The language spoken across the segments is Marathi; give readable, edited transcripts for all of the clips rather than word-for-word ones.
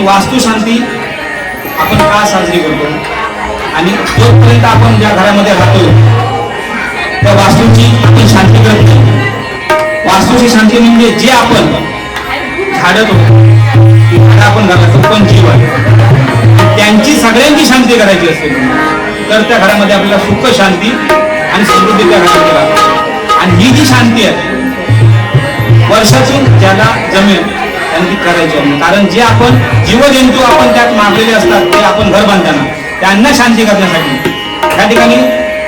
वास्तुशांती आपण का साजरी करतो आणि जोपर्यंत आपण ज्या घरामध्ये राहतो त्या वास्तूची आपण शांती करत नाही. वास्तूची शांती म्हणजे जे आपण झाडतो ती झाडं आपण घरात पण जीव आहे त्यांची सगळ्यांची शांती करायची असते. तर त्या घरामध्ये आपल्याला सुख शांती आणि समृद्धी त्या घरामध्ये राहते. आणि ही जी शांती आहे वर्षातून ज्याला जमेल त्यांनी ती करायची आहे. कारण जे आपण जीवजंतू आपण त्यात मारलेले असतात ते आपण घर बांधताना त्यांना शांती करण्यासाठी त्या ठिकाणी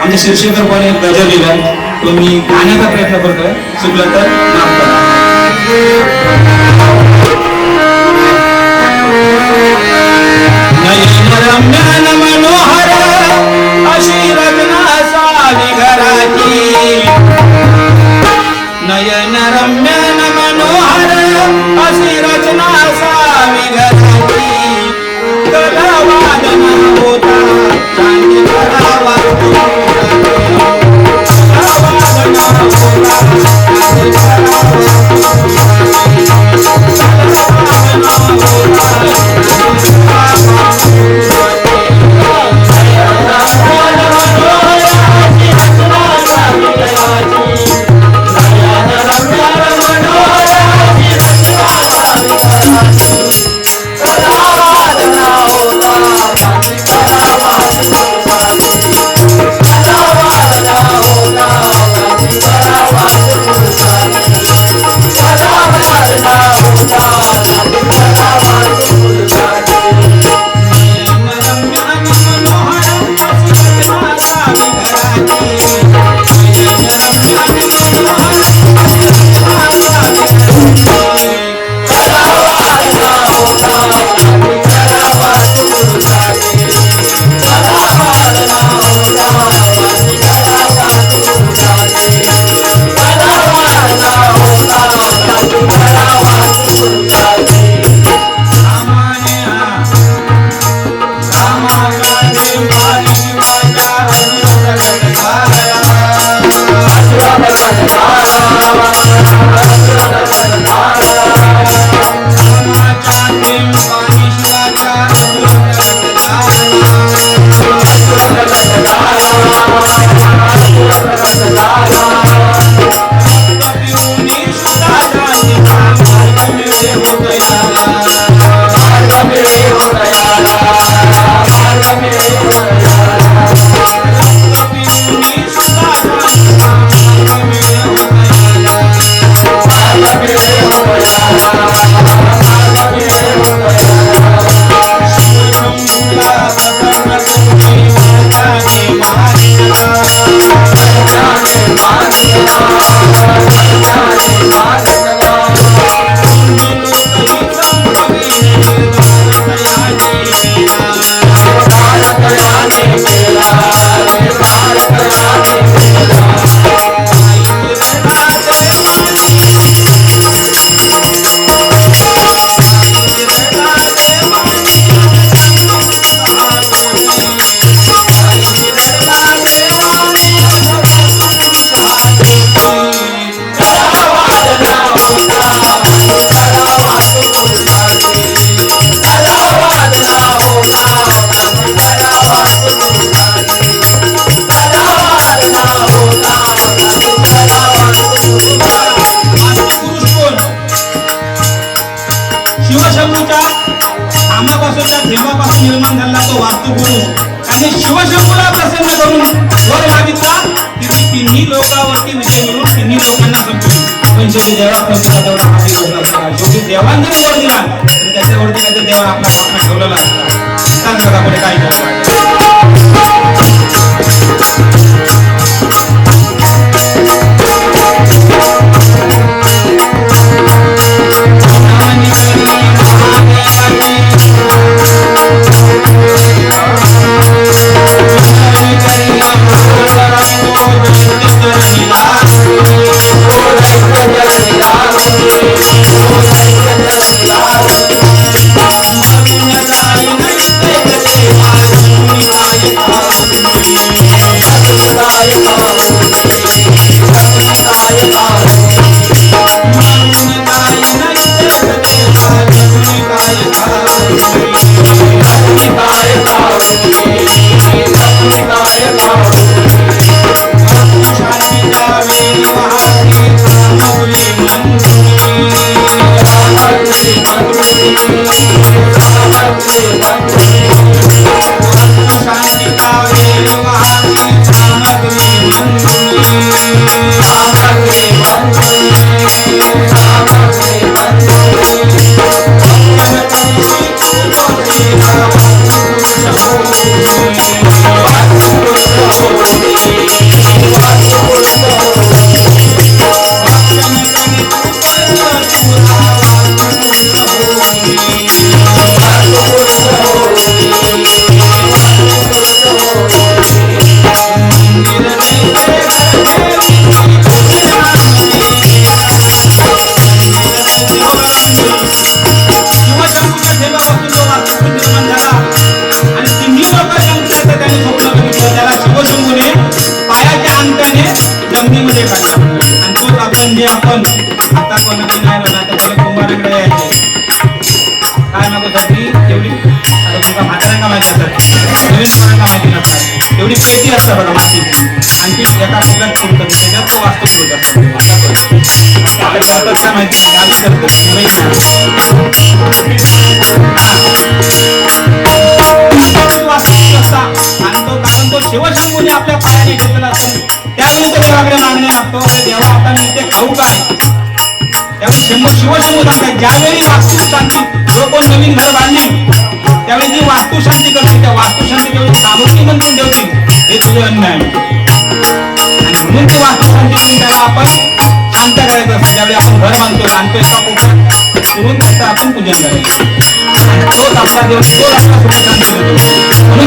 आमच्या शिर्षेकर पण एक गजर लिहिला तो मी गाण्याचा प्रयत्न करतोय. चुकलं तर माफ करा. नयन मनोहर अशी रत्ना सावी घराची नयन रम्य मनोहर अशी रचना सावी घराची कलावादन होता शांती करावा निर्माण झाला तो वास्तुपुरुष आणि शिवशंभूला प्रसन्न करून वर मागितला की ती तिन्ही लोकांवरती विजय मिळून तिन्ही लोकांना संपवली. पण शेवटी देवाला शेवटी देवान जरी वर दिला तर त्याच्यावरती काय देवा आपला बापा ठेवलेला असता. सांग बघा पुढे काय करतो. Bye. जमिनीमध्ये काढला आणि तोच आपण जे आपण आता कोणाकडे नाही राहणार तर पहिले कुंभाराकडे यायचे काय मागोसाठी एवढी आता तुमचा म्हाताऱ्यांना माहिती असतात नवीन लोकांना माहिती नसतात एवढी पेटी असतात बघा मातीची आणि ती एका ठिकाणी ठेवतात त्याच्यात तो वास्तू ठेवत असतात आता करतात काय माहिती गावी आणि तो कारण तो शिवशंभूने आपल्या पायाने घेतलेला असेल त्यावेळी तो देवाकडे मागणे लागतो अरे देवा आता मी ते खाऊ काय त्यावेळी शिवशंभू सांगतात ज्यावेळी वास्तू शांती जो कोण नवीन घर बांधली त्यावेळी जी वास्तू शांती करते त्या वास्तू शांती जेवढी सामग्री बनवून ठेवतील हे तुझे अन्न आहे आणि म्हणून ती वास्तू शांती करून त्याला आपण शांत करायचं असतं ज्यावेळी आपण घर बांधतो एका कोपऱ्यात करून त्याचं आपण पूजन करायचं आणि तोच आपला देव तोच आपला सुख शांती देतो म्हणून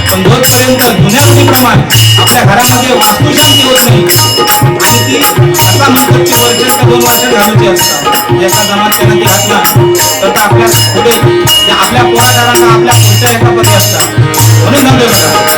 पण जोपर्यंत जुन्या रूढीप्रमाणे आपल्या घरामध्ये वास्तुशांती होत नाही आणि ती आता म्हणतात की वर्ष का 2 वर्ष घालूची असतात एका जमात त्यांना ती घातला तर आपल्या पुढे आपल्या पोरादारांना आपल्या पुढच्या एकामध्ये असतात म्हणून नव्हे बघा